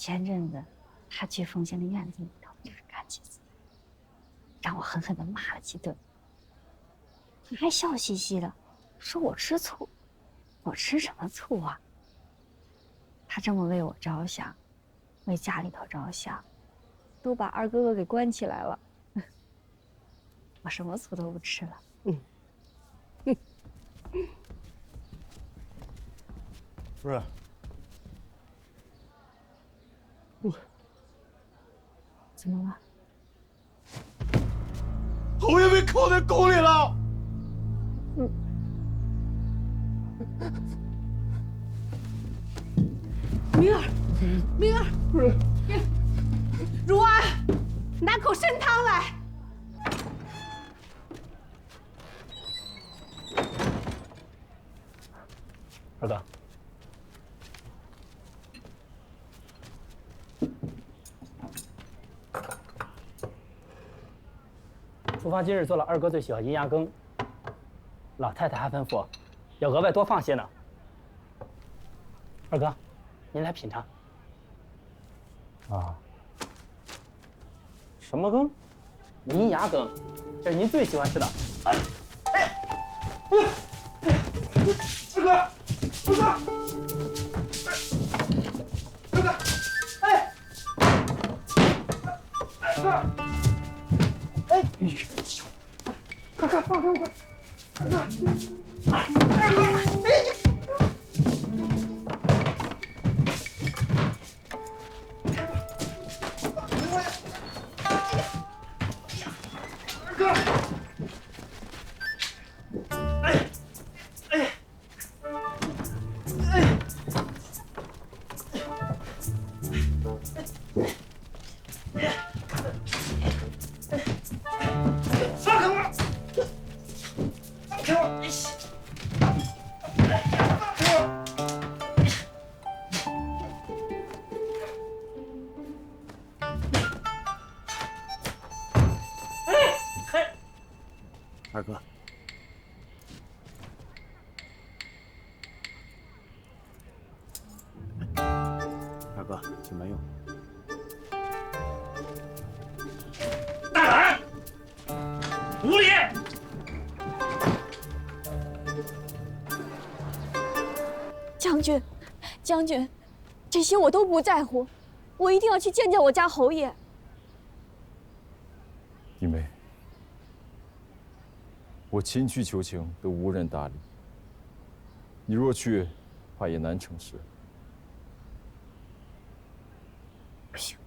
前阵子他去凤仙的院子里头，就是干起子，让我狠狠地骂了几顿。他还笑嘻嘻的说我吃醋，我吃什么醋啊？他这么为我着想，为家里头着想，都把二哥哥给关起来了，我什么醋都不吃了。不是，怎么了？侯爷被扣在宫里了。明儿，明儿，不是，如安，拿口参汤来。二哥，厨房今日做了二哥最喜欢银牙羹，老太太还吩咐要额外多放些呢。二哥，您来品尝。啊，什么羹？银牙羹，这是您最喜欢吃的。二哥，二哥，二哥，哎，二哥，哎，快放开我！二哥，二哥，哎！二哥，二哥，请慢用。大胆，无礼！将军，将军，这些我都不在乎，我一定要去见见我家侯爷。弟妹，我亲去求情都无人搭理，你若去，怕也难成事。不行，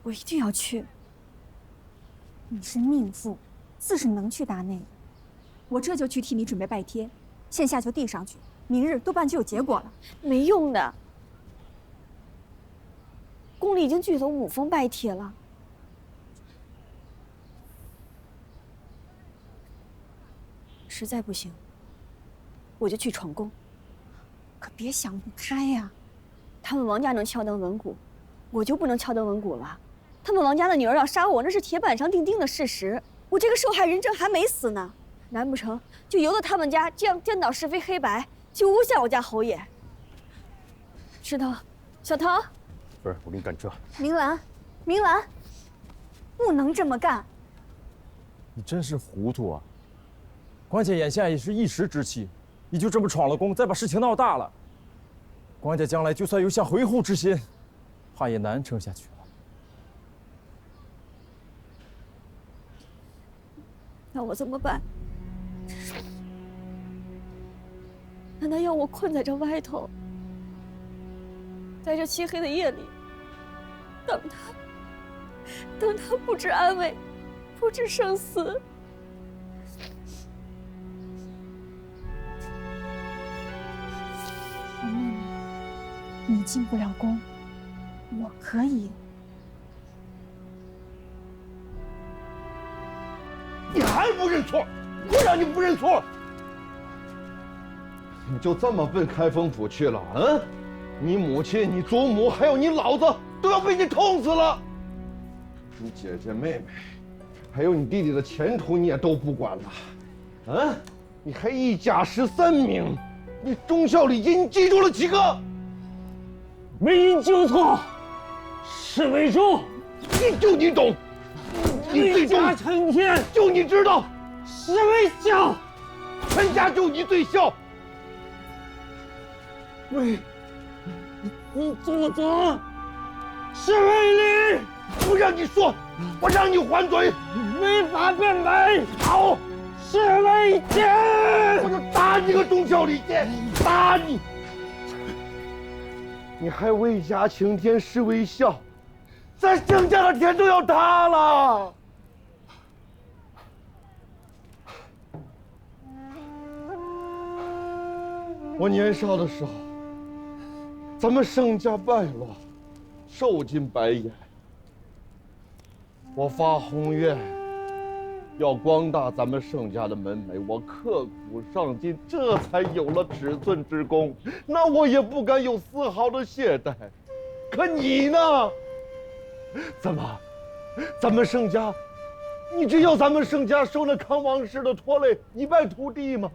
我一定要去。你是命妇，自是能去大内的。我这就去替你准备拜帖，线下就递上去，明日多半就有结果了。没用的，宫里已经聚走5封拜帖了。实在不行，我就去闯宫。可别想不开呀！他们王家能敲灯闻鼓，我就不能敲灯闻鼓了。他们王家的女儿要杀我，那是铁板上钉钉的事实。我这个受害人证还没死呢，难不成就由得他们家这样颠倒是非黑白，去诬陷我家侯爷？石头，小头，不是，我给你赶车。明兰，明兰，不能这么干！你真是糊涂啊！关家眼下也是一时之气，你就这么闯了宫，再把事情闹大了，关家将来就算有想回护之心，怕也难撑下去了。那我怎么办？难道要我困在这外头，在这漆黑的夜里，等他不知安危，不知生死？我妹妹，你进不了宫，我可以。你还不认错？我让你不认错！你就这么奔开封府去了？嗯，你母亲、你祖母还有你老子都要被你痛死了！你姐姐、妹妹，还有你弟弟的前途你也都不管了，嗯？你还一家13名，你忠孝礼节你记住了几个？为人纠错，侍卫处，你懂，你最懂，成天就你知道，侍卫校，全家就你最孝。喂，你做作，侍卫令，不让你说，我让你还嘴，违法辩白，好，侍卫监，我就打你个忠孝礼节，打你！你还为家青天侍卫孝，咱盛家的天都要塌了。我年少的时候，咱们盛家败落，受尽白眼。我发宏愿，要光大咱们盛家的门楣，我刻苦上进，这才有了尺寸之功。那我也不敢有丝毫的懈怠。可你呢？怎么，咱们盛家，你只要咱们盛家受那康王氏的拖累，一败涂地吗？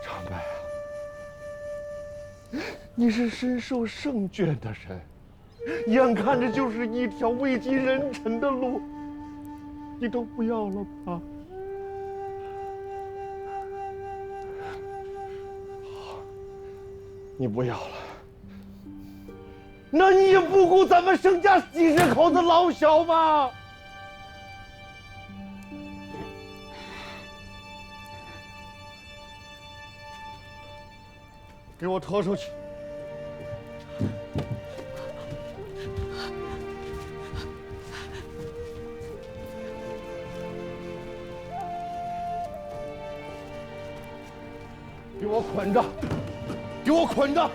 长白啊，你是深受圣眷的人，眼看着就是一条位极人臣的路，你都不要了吧？好，你不要了，那你也不顾咱们盛家几十口子老小吗？给我拖出去！给我捆着！给我捆着！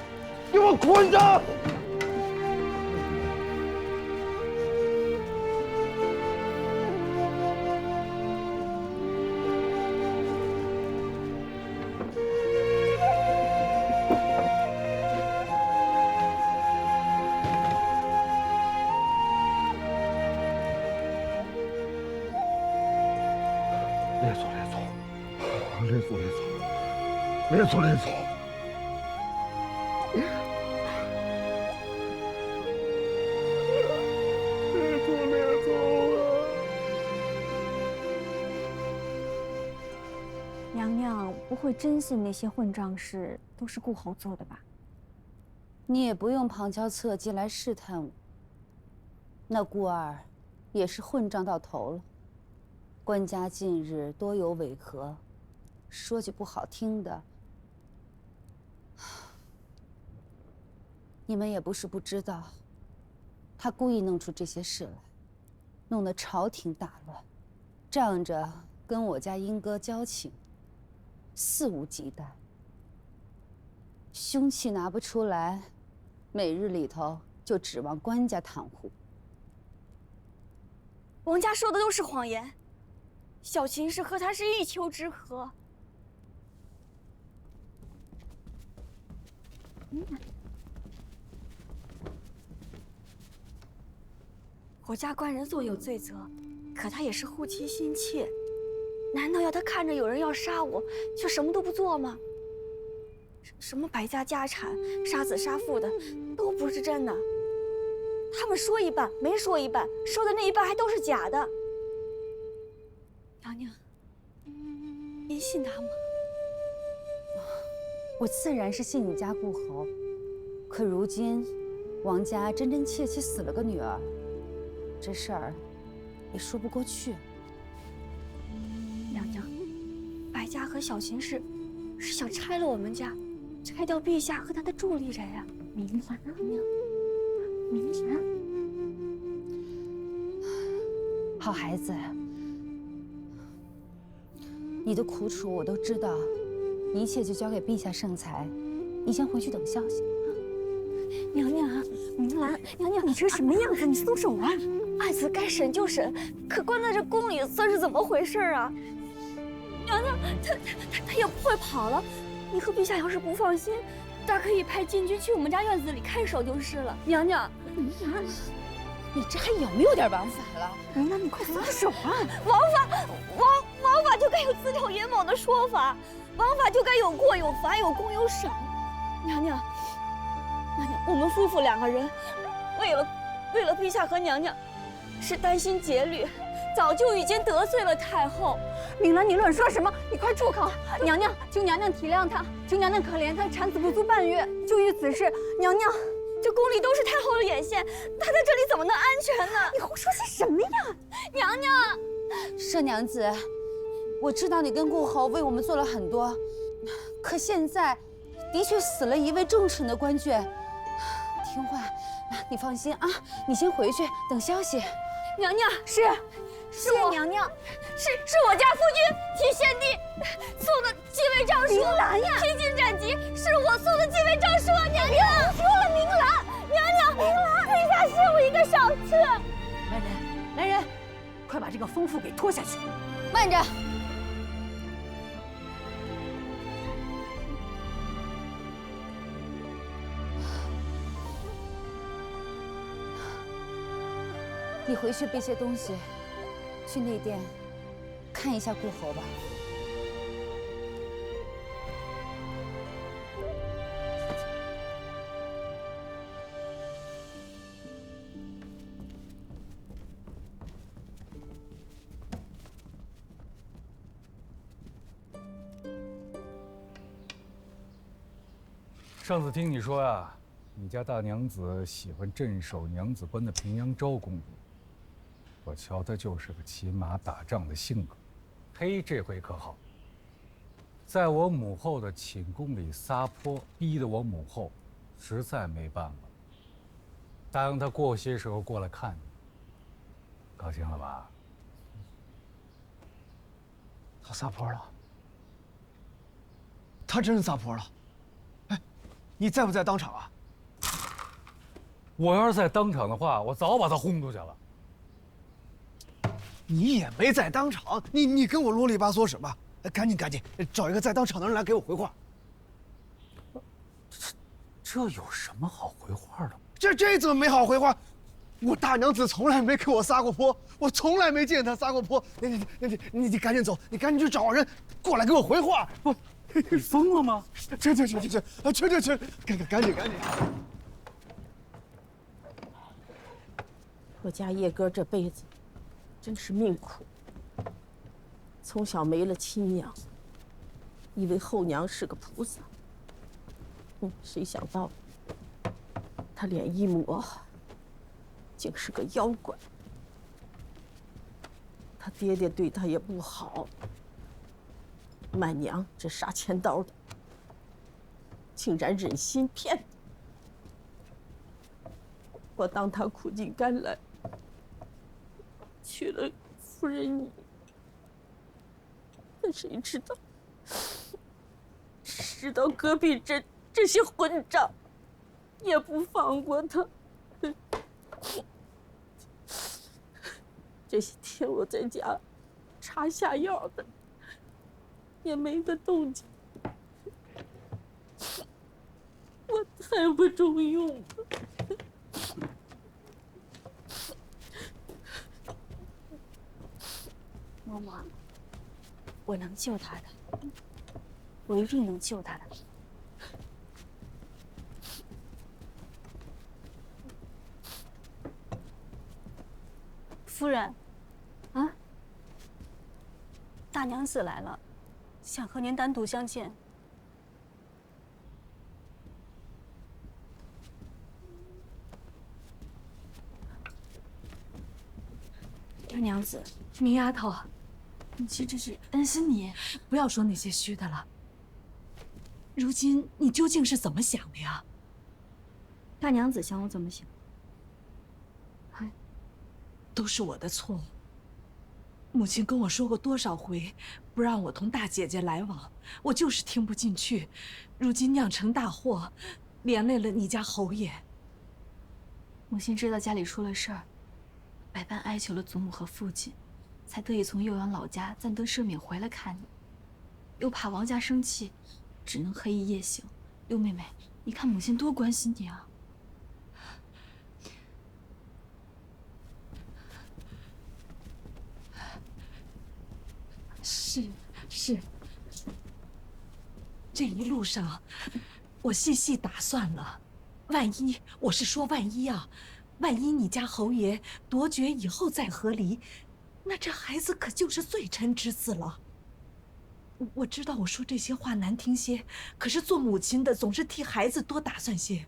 给我捆着！列祖，娘娘不会真信那些混账事都是顾侯做的吧？你也不用旁敲侧击来试探我。那顾儿也是混账到头了，官家近日多有违和，说句不好听的，你们也不是不知道，他故意弄出这些事来，弄得朝廷大乱，仗着跟我家英哥交情，肆无忌惮，凶器拿不出来，每日里头就指望官家袒护。王家说的都是谎言，小秦氏和他是一丘之貉。我家官人做有罪责，可他也是护妻心切，难道要他看着有人要杀我，就什么都不做吗？什么败家家产、杀子杀父的，都不是真的。他们说一半，没说一半，说的那一半还都是假的。娘娘，您信他吗？我自然是信你家顾侯，可如今王家真真切切死了个女儿，这事儿也说不过去。娘娘，白家和小秦氏是想拆了我们家，拆掉陛下和他的助力人啊！明兰，娘娘，明兰，好孩子，你的苦楚我都知道，一切就交给陛下圣裁，你先回去等消息。娘娘啊，明兰，娘娘，你这什么样子？你松手啊！案子该审就审，可关在这宫里算是怎么回事啊？娘娘，他也不会跑了。你和陛下要是不放心，大可以派禁军去我们家院子里看守就是了。娘娘，明兰，你这还有没有点王法了？明兰，你快松手啊！王法就该有自讨眼某的说法。王法就该有过有罚，有功有赏。娘娘，我们夫妇2个人，为了陛下和娘娘，是担心节律，早就已经得罪了太后。明兰，你乱说什么？你快住口！娘娘，求娘娘体谅她，求娘娘可怜她，产子不足半月，就于此事，娘娘，这宫里都是太后的眼线，她在这里怎么能安全呢？你胡说些什么呀？娘娘，佘娘子，我知道你跟顾侯为我们做了很多，可现在的确死了一位重臣的官眷。听话，你放心啊，你先回去等消息。娘娘，是我娘娘，是我家夫君替先帝送的继位诏书。明兰呀，披荆斩棘，是我送的继位诏书啊！娘娘，说了明兰，娘娘，明兰，陛下赦我一个小次。来人，快把这个疯妇给拖下去！慢着。你回去备些东西，去内殿看一下顾侯吧。上次听你说呀，你家大娘子喜欢镇守娘子关的平阳昭公主，我瞧她就是个骑马打仗的性格。嘿，这回可好，在我母后的寝宫里撒泼，逼得我母后实在没办法，答应她过些时候过来看你，高兴了吧？他撒泼了，他真是撒泼了。哎，你在不在当场啊？我要是在当场的话，我早把他轰出去了。你也没在当场，你跟我啰里吧嗦什么？赶紧找一个在当场的人来给我回话。这有什么好回话的？这怎么没好回话？我大娘子从来没给我撒过泼，我从来没见她撒过泼。你赶紧走，你赶紧去找人过来给我回话。我，你疯了吗？去，赶紧！我家叶哥这辈子真是命苦，从小没了亲娘，以为后娘是个菩萨，谁想到他脸一抹，竟是个妖怪。他爹爹对他也不好，满娘这杀千刀的，竟然忍心骗他。我当他苦尽甘来，娶了夫人你，可谁知道隔壁这些混账也不放过他。这些天我在家查下药的，也没个动静，我太不中用了。嬷嬷，我能救他的，我一定能救他的。夫人，啊，大娘子来了，想和您单独相见。大娘子，明丫头，母亲这是恩师你，不要说那些虚的了。如今你究竟是怎么想的呀？大娘子想我怎么想？都是我的错误。母亲跟我说过多少回，不让我同大姐姐来往，我就是听不进去。如今酿成大祸，连累了你家侯爷。母亲知道家里出了事儿，百般哀求了祖母和父亲，才得以从右阳老家暂得赦免回来看你。又怕王家生气，只能黑夜夜行。六妹妹，你看母亲多关心你啊！是，这一路上，我细细打算了，万一，我是说万一啊，万一你家侯爷夺爵以后再和离，那这孩子可就是罪臣之子了。我知道我说这些话难听些，可是做母亲的总是替孩子多打算些。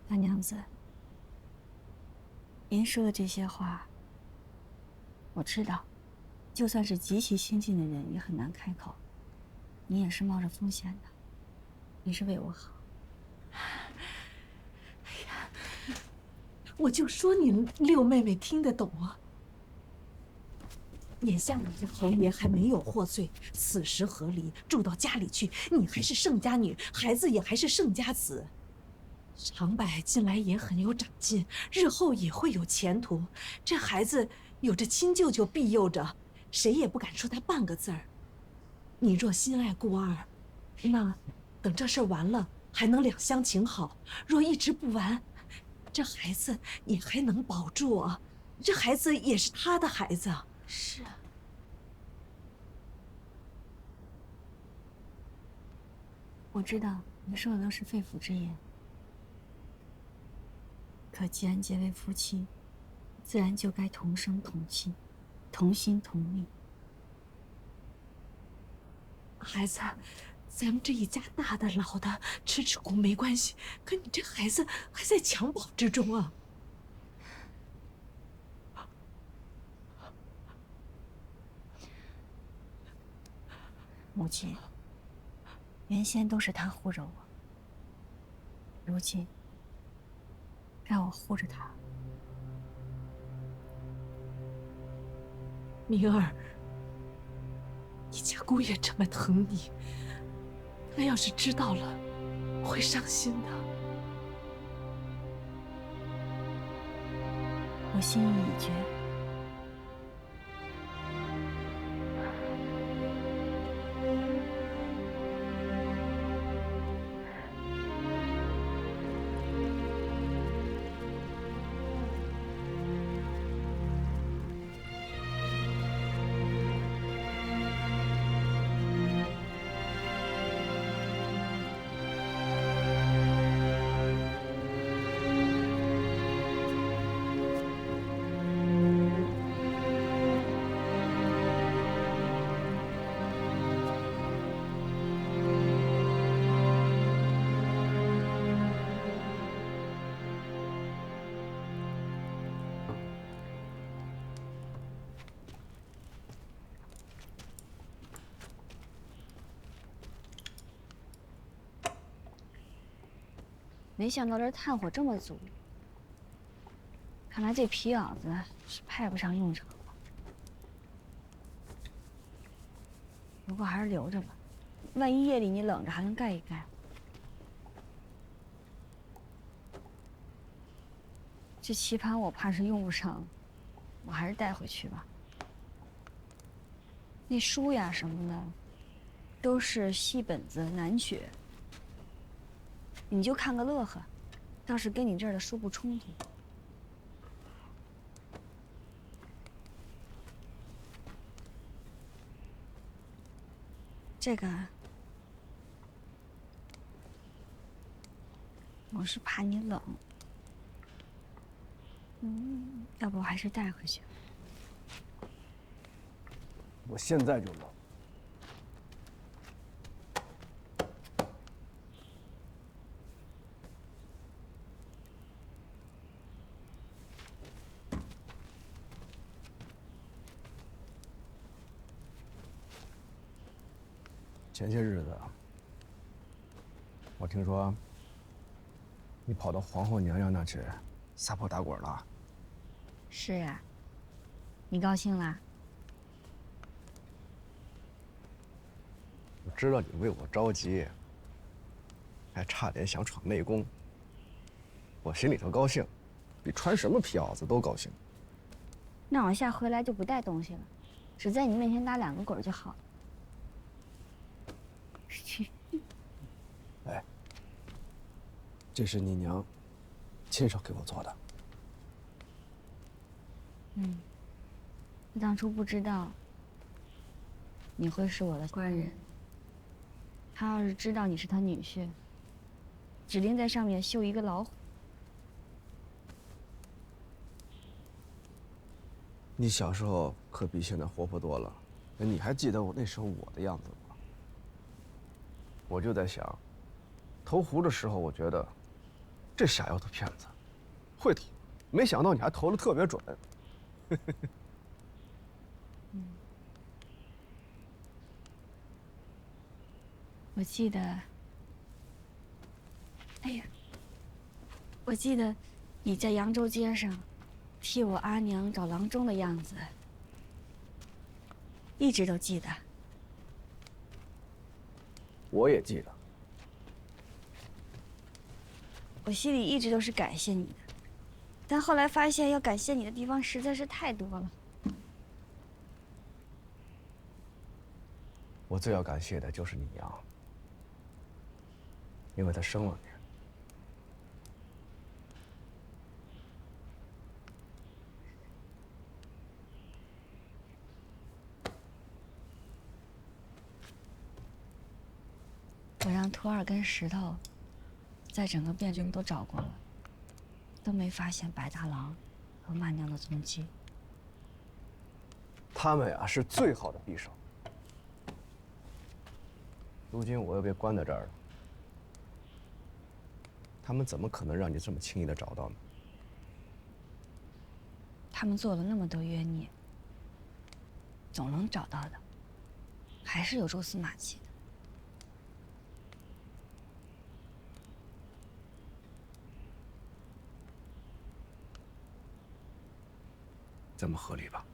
大娘子，您说的这些话，我知道，就算是极其亲近的人也很难开口。你也是冒着风险的，你是为我好。哎呀，我就说你六妹妹听得懂啊。眼下你这侯爷还没有获罪，此时和离，住到家里去，你还是盛家女，孩子也还是盛家子。长柏近来也很有长进，日后也会有前途。这孩子有着亲舅舅庇佑着，谁也不敢说他半个字儿。你若心爱顾二，那等这事儿完了，还能两相情好；若一直不完，这孩子也还能保住啊。这孩子也是他的孩子。是啊。我知道你说的都是肺腑之言。可既然结为夫妻，自然就该同生同气，同心同命。孩子，咱们这一家大的老的吃吃苦没关系，可你这孩子还在襁褓之中啊！母亲，原先都是他护着我，如今该我护着他。明儿，你家姑爷这么疼你，他要是知道了，会伤心的。我心意已决。没想到这炭火这么足，看来这皮袄子是派不上用场了。不过还是留着吧，万一夜里你冷着，还能盖一盖。这棋盘我怕是用不上，我还是带回去吧。那书呀什么的，都是细本子难学。你就看个乐呵，倒是跟你这儿的书不冲突。这个，我是怕你冷，要不我还是带回去。我现在就冷。前些日子，我听说你跑到皇后娘娘那去撒泼打滚了。是呀，你高兴啦？我知道你为我着急，还差点想闯内宫。我心里头高兴，比穿什么皮袄子都高兴。那我下回来就不带东西了，只在你面前打2个滚就好了。哎，这是你娘亲手给我做的。我当初不知道，你会是我的官人。他要是知道你是他女婿，指定在上面绣一个老虎。你小时候可比现在活泼多了。你还记得我那时候我的样子吗？我就在想，投壶的时候，我觉得这傻丫头片子会投，没想到你还投的特别准。我记得，哎呀，我记得你在扬州街上替我阿娘找郎中的样子，一直都记得。我也记得。我心里一直都是感谢你的，但后来发现要感谢你的地方实在是太多了。我最要感谢的就是你娘，因为她生了你。我让托儿跟石头在整个汴京都找过了，都没发现白大郎和曼娘的踪迹。他们呀是最好的匕首。如今我又被关在这儿了，他们怎么可能让你这么轻易的找到呢？他们做了那么多冤孽，总能找到的，还是有蛛丝马迹的。这么合理吧？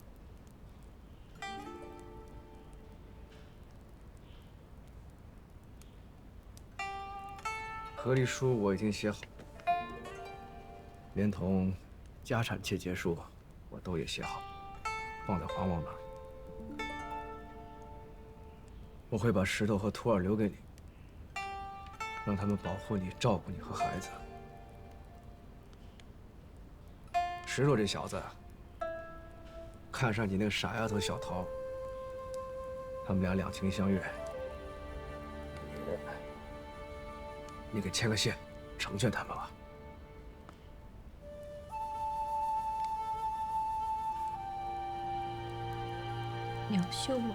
和离书我已经写好，连同家产切结书我都也写好，放在黄王那儿。我会把石头和徒儿留给你，让他们保护你、照顾你和孩子。石头这小子看上你那个傻丫头小桃，他们俩两情相悦，你给牵个线，成全他们吧。你要休我？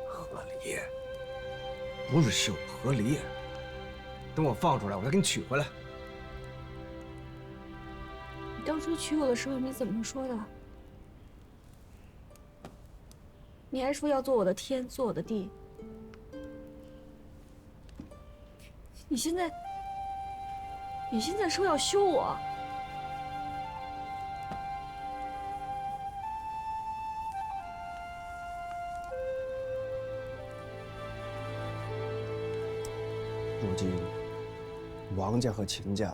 和离，不是休，和离。等我放出来，我再给你娶回来。你当初娶我的时候，你怎么说的？你还说要做我的天，做我的地。你现在说要休我？如今，王家和秦家，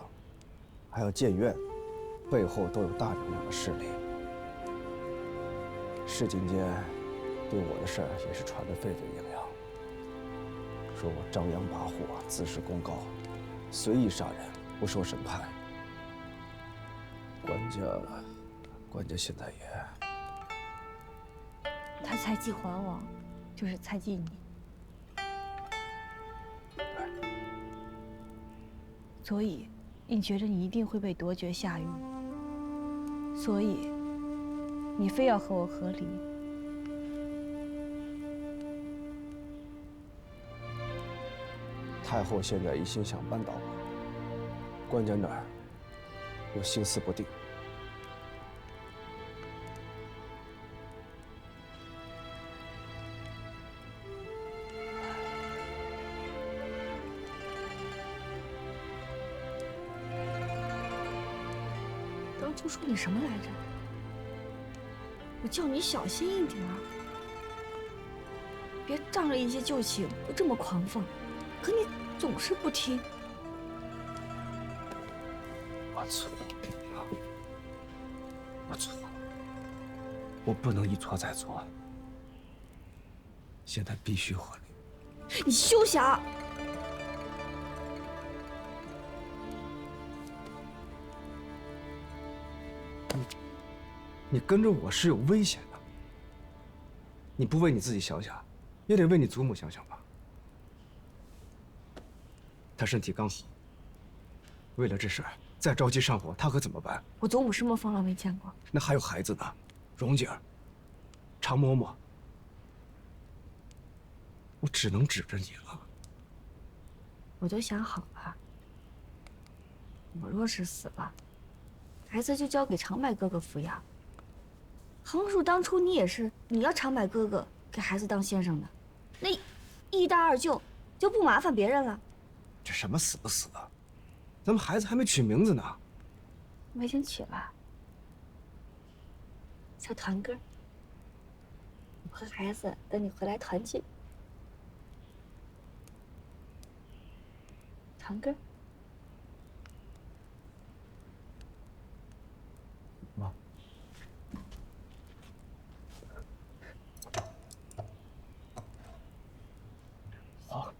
还有建院，背后都有大娘娘的势力。市井间对我的事儿也是传得沸沸扬扬，说我张扬跋扈，自恃功高，随意杀人，不受审判。官家现在也……他猜忌还王，就是猜忌你。所以，你觉得你一定会被夺爵下狱，所以你非要和我和离。太后现在一心想扳倒我，官家那儿又心思不定。当初说你什么来着？我叫你小心一点儿，别仗着一些旧情就这么狂放。可你总是不听。我错了，我错了，我不能一错再错。现在必须和离。你休想！你跟着我是有危险的。你不为你自己想想，也得为你祖母想想吧。她身体刚好，为了这事儿再着急上火，她可怎么办？我祖母什么风浪没见过？那还有孩子呢，蓉姐儿、常嬷嬷，我只能指着你了。我都想好了，我若是死了，孩子就交给长白哥哥抚养。横竖当初你也是，你要长白哥哥给孩子当先生的，那一大二舅就不麻烦别人了。这什么死不死的？咱们孩子还没取名字呢。我已经取了，叫团哥。我和孩子等你回来团聚。团哥。妈。好。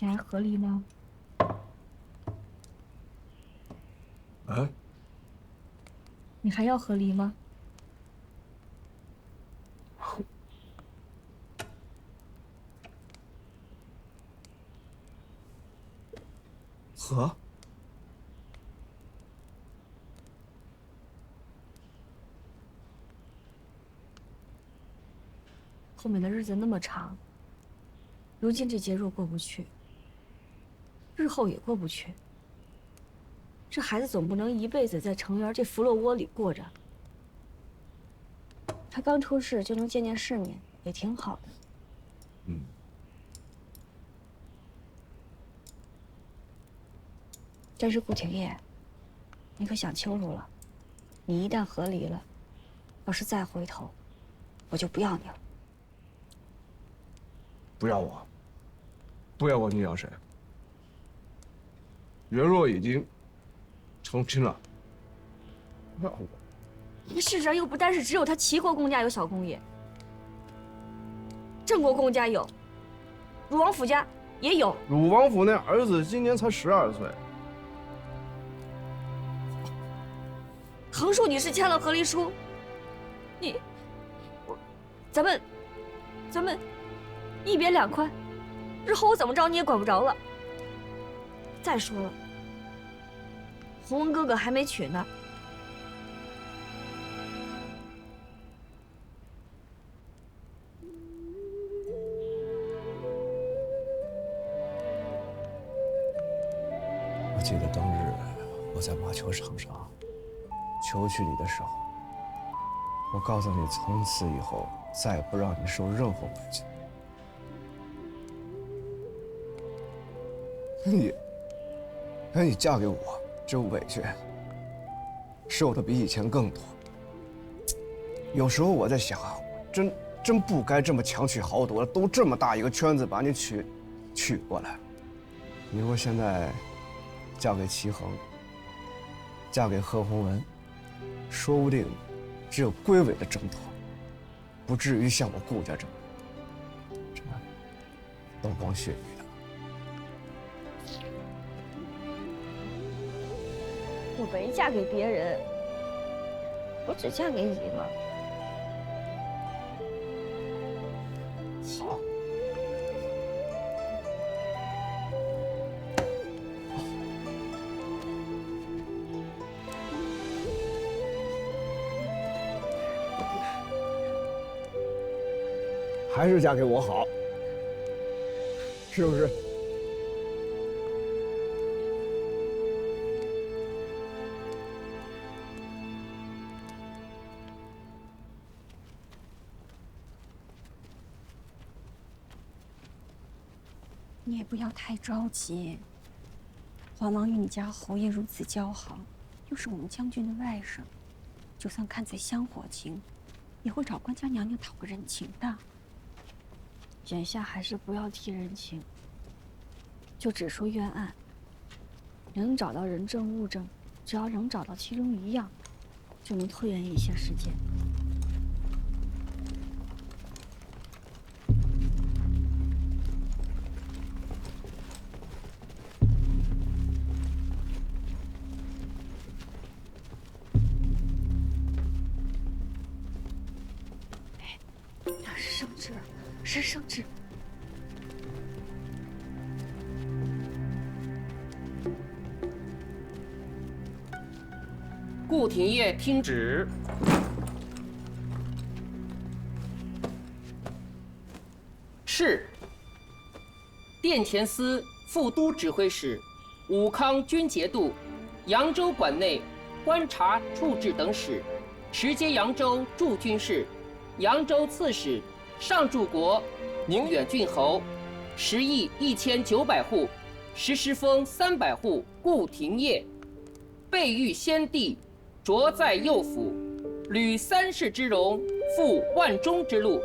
你还合理吗？啊？你还要合理吗？和？后面的日子那么长，如今这节若过不去，日后也过不去。这孩子总不能一辈子在城园这腐肉窝里过着。他刚出世就能见见世面，也挺好的。嗯。但是顾廷烨，你可想清楚了，你一旦和离了，要是再回头，我就不要你了。不要我，不要我，你要谁？袁若已经成亲了，要我？这世上又不单是只有他齐国公家有小公爷，郑国公家有，鲁王府家也有。鲁王府那儿子今年才12岁。横竖你是签了和离书，咱们一别两宽，日后我怎么着你也管不着了。再说了，洪文哥哥还没娶呢。我记得当日我在马球场上求娶你的时候，我告诉你，从此以后再也不让你受任何委屈。你嫁给我，这委屈受的比以前更多。有时候我在想啊，真不该这么强取豪夺，都这么大一个圈子把你娶过来。你说现在嫁给齐衡，嫁给贺弘文，说不定只有归尾的挣脱，不至于像我顾家这么刀光血雨的。我没嫁给别人，我只嫁给你了。好。还是嫁给我好，是不是？你也不要太着急。黄王与你家侯爷如此交好，又是我们将军的外甥，就算看在香火情，也会找官家娘娘讨个人情的。眼下还是不要提人情，就只说冤案。能找到人证物证，只要能找到其中一样，就能拖延一些时间。职升职。顾廷烨听旨。是。殿前司副都指挥使武康军节度、扬州管内观察处置等使，持节扬州驻军事、扬州刺史上柱国宁远郡侯，10亿1900户，石狮峰300户。顾廷烨，备遇先帝，着在右辅，履3世之荣，赴万中之路，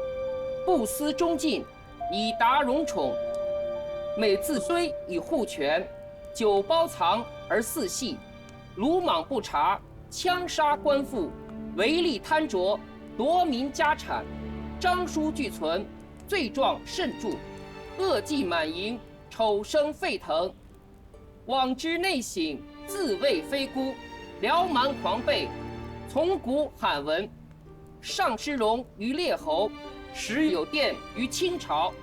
不思忠进，以达荣宠。每自虽以护权，久包藏而肆戏，鲁莽不察，枪杀官妇，违例贪着，夺民家产，章书俱存，罪状甚著，恶迹满盈，丑声沸腾。往之内省，自谓非孤，辽蛮狂悖，从古罕闻。上师荣于列侯，时有殿于清朝。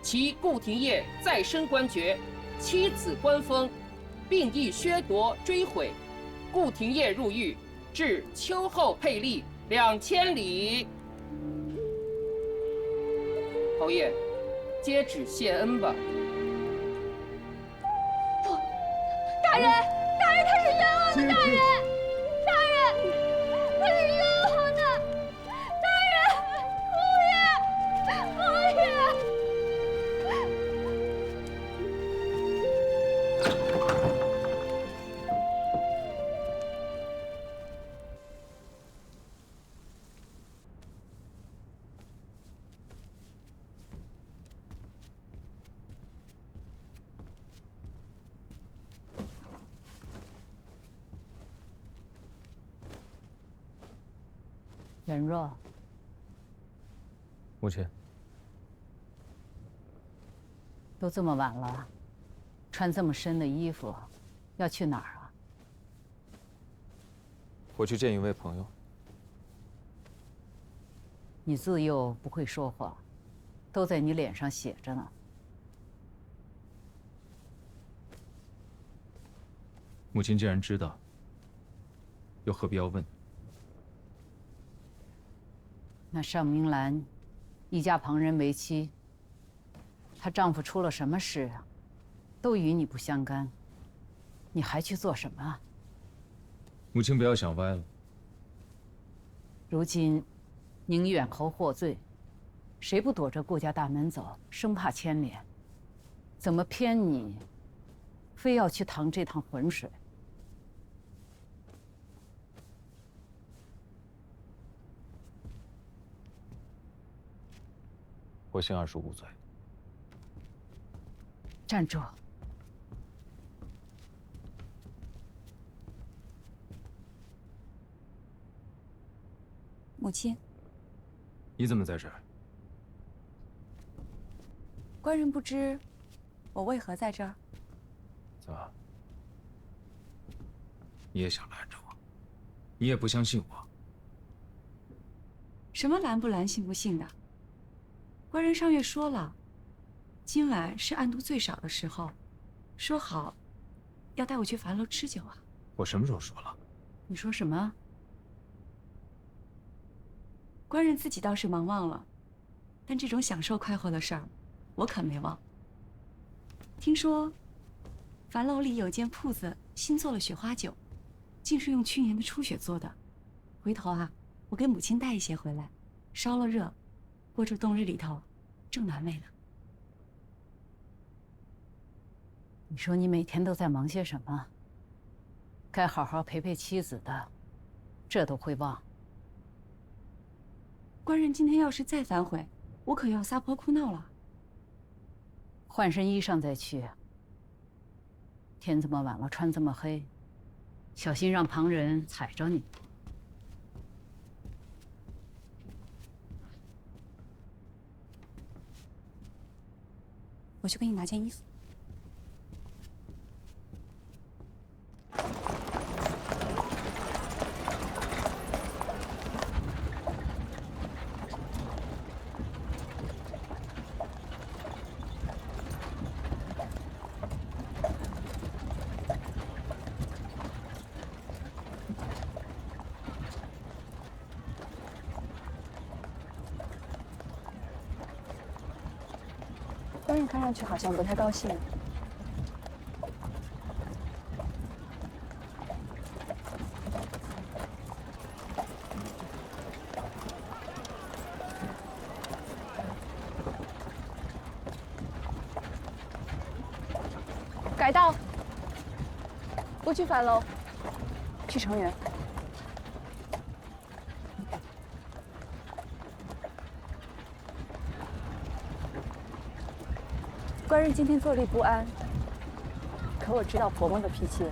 其顾廷烨再升官爵，妻子官封，并亦削夺追毁。顾廷烨入狱，至秋后佩吏2000里。侯爷，接旨谢恩吧。不，大人，大人，他是冤枉的，大人，大人，他是冤枉的，大人，侯爷，侯爷。袁若，母亲，都这么晚了，穿这么深的衣服，要去哪儿啊？我去见一位朋友。你自幼不会说话，都在你脸上写着呢。母亲既然知道，又何必要问？那尚明兰，一家旁人为妻，她丈夫出了什么事啊？都与你不相干，你还去做什么？母亲不要想歪了。如今，宁远侯获罪，谁不躲着顾家大门走，生怕牵连？怎么偏你，非要去趟这趟浑水？我姓25岁。站住！母亲，你怎么在这儿？官人不知我为何在这儿？怎么？你也想拦着我？你也不相信我？什么拦不拦、信不信的？官人上月说了，今晚是暗度最少的时候，说好要带我去樊楼吃酒啊。我什么时候说了？你说什么？官人自己倒是忙忘了，但这种享受快活的事儿，我可没忘。听说樊楼里有间铺子新做了雪花酒，竟是用去年的初雪做的。回头啊，我给母亲带一些回来，烧了热，过这冬日里头，正暖胃呢。你说你每天都在忙些什么？该好好陪陪妻子的，这都会忘。官人今天要是再反悔，我可要撒泼哭闹了。换身衣裳再去。天这么晚了，穿这么黑，小心让旁人踩着你。我去给你拿件衣服。看上去好像不太高兴。改道，不去樊楼，去城垣。官人今天坐立不安，可我知道婆婆的脾气，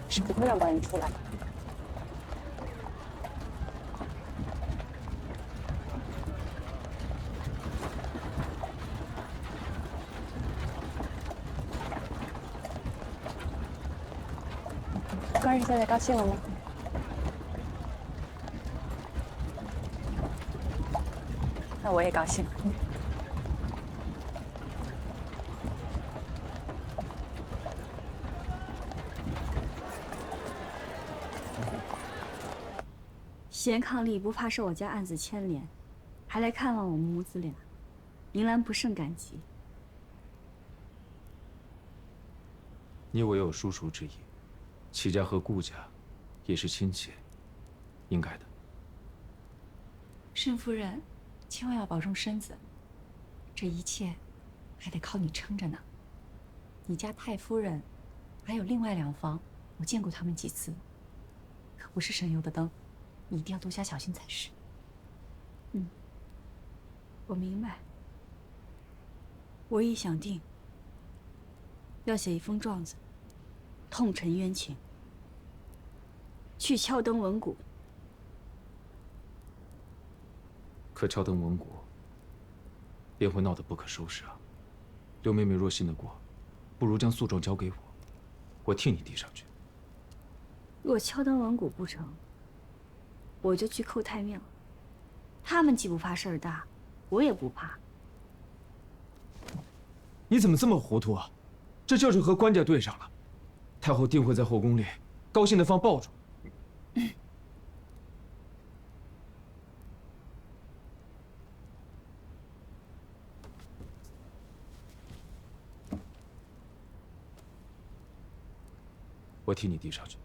是不会让官人出来的。官人现在高兴了吗？那我也高兴。贤伉俪不怕受我家案子牵连，还来看望我们母子俩，银兰不胜感激。你我有叔叔之谊，齐家和顾家也是亲戚，应该的。慎夫人，千万要保重身子，这一切还得靠你撑着呢。你家太夫人，还有另外2房，我见过他们几次，可不是省油的灯，你一定要多加小心才是。我明白。我已想定，要写一封状子，痛陈冤情，去敲灯闻鼓。可敲灯闻鼓，便会闹得不可收拾啊！刘妹妹若信得过，不如将诉状交给我，我替你递上去。若敲灯闻鼓不成，我就去叩太庙。他们既不怕事儿大，我也不怕。你怎么这么糊涂啊？这就是和官家对上了，太后定会在后宫里高兴地放爆竹。我替你递上去，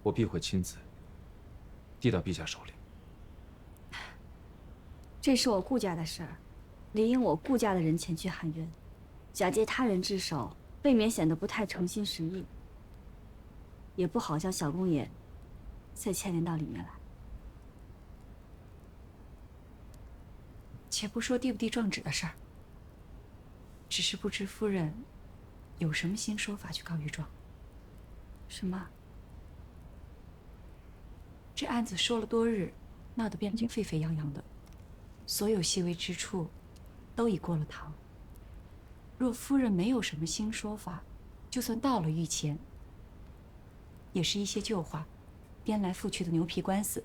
我必会亲自递到陛下手里。这是我顾家的事儿，理应我顾家的人前去喊冤，假借他人之手，未免显得不太诚心实意，也不好将小公爷再牵连到里面来。且不说递不递状纸的事儿，只是不知夫人有什么新说法去告御状。什么？这案子说了多日，闹得汴京沸沸扬扬的，所有细微之处都已过了堂。若夫人没有什么新说法，就算到了御前，也是一些旧话，颠来覆去的牛皮官司。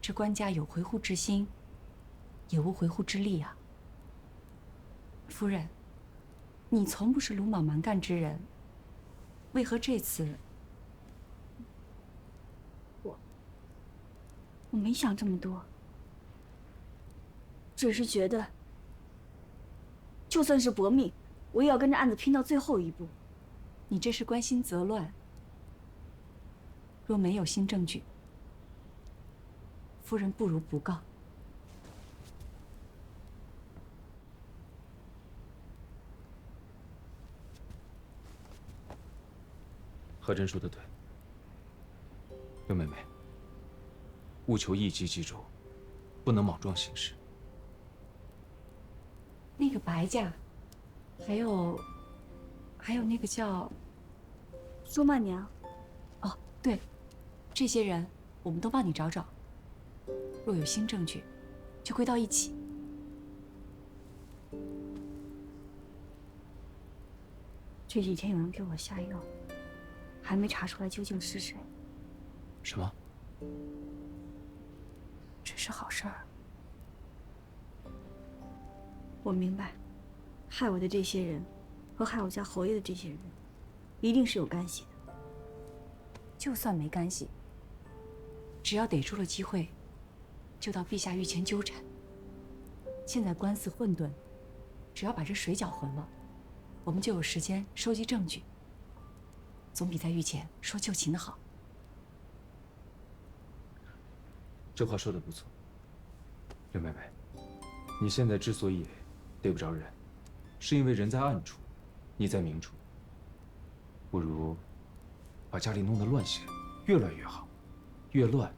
这官家有回护之心，也无回护之力啊。夫人，你从不是鲁莽蛮干之人，为何这次？我没想这么多，只是觉得，就算是搏命，我也要跟着案子拼到最后一步。你这是关心则乱。若没有新证据，夫人不如不告。和珍说的对，刘妹妹，务求一击即中，不能莽撞行事。那个白家，还有那个叫苏曼娘。哦，对，这些人我们都帮你找找。若有新证据，就归到一起。这几天有人给我下药，还没查出来究竟是谁。什么？这是好事儿。我明白，害我的这些人，和害我家侯爷的这些人，一定是有干系的。就算没干系，只要逮住了机会，就到陛下御前纠缠。现在官司混沌，只要把这水搅浑了，我们就有时间收集证据，总比在狱前说旧情的好。这话说的不错，刘妹妹，你现在之所以对不着人，是因为人在暗处，你在明处。不如把家里弄得乱些，越乱越好，越乱，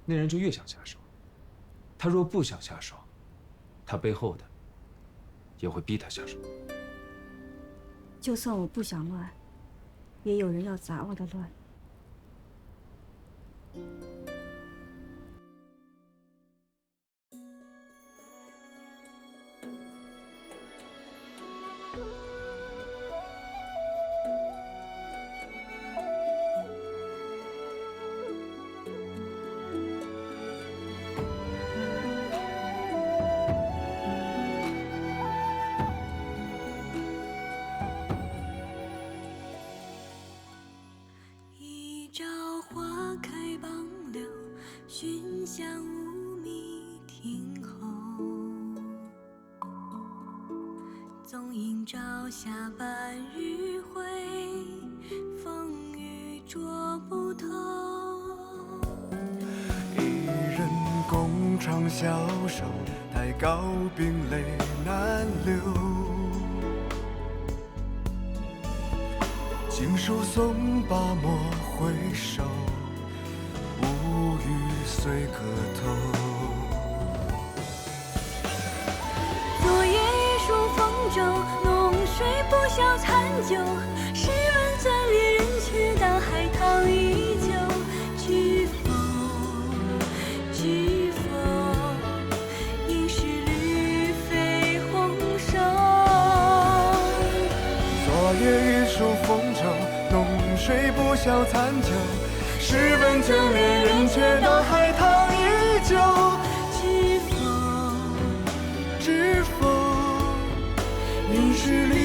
那人就越想下手。他若不想下手，他背后的也会逼他下手。就算我不想乱，也有人要砸我的乱。熏香无觅听候，纵映朝霞半日晖，风雨捉不透。一人共长消瘦，太高冰泪难流。经书诵罢莫回首，无语随歌头。昨夜一树风骤，浓水不消残酒。试问怎恋人却道海棠依旧。知否知否，应是绿肥红瘦。昨夜一树风骤，浓水不消残酒。试问怎恋人却道海棠依旧。知否知否，应是绿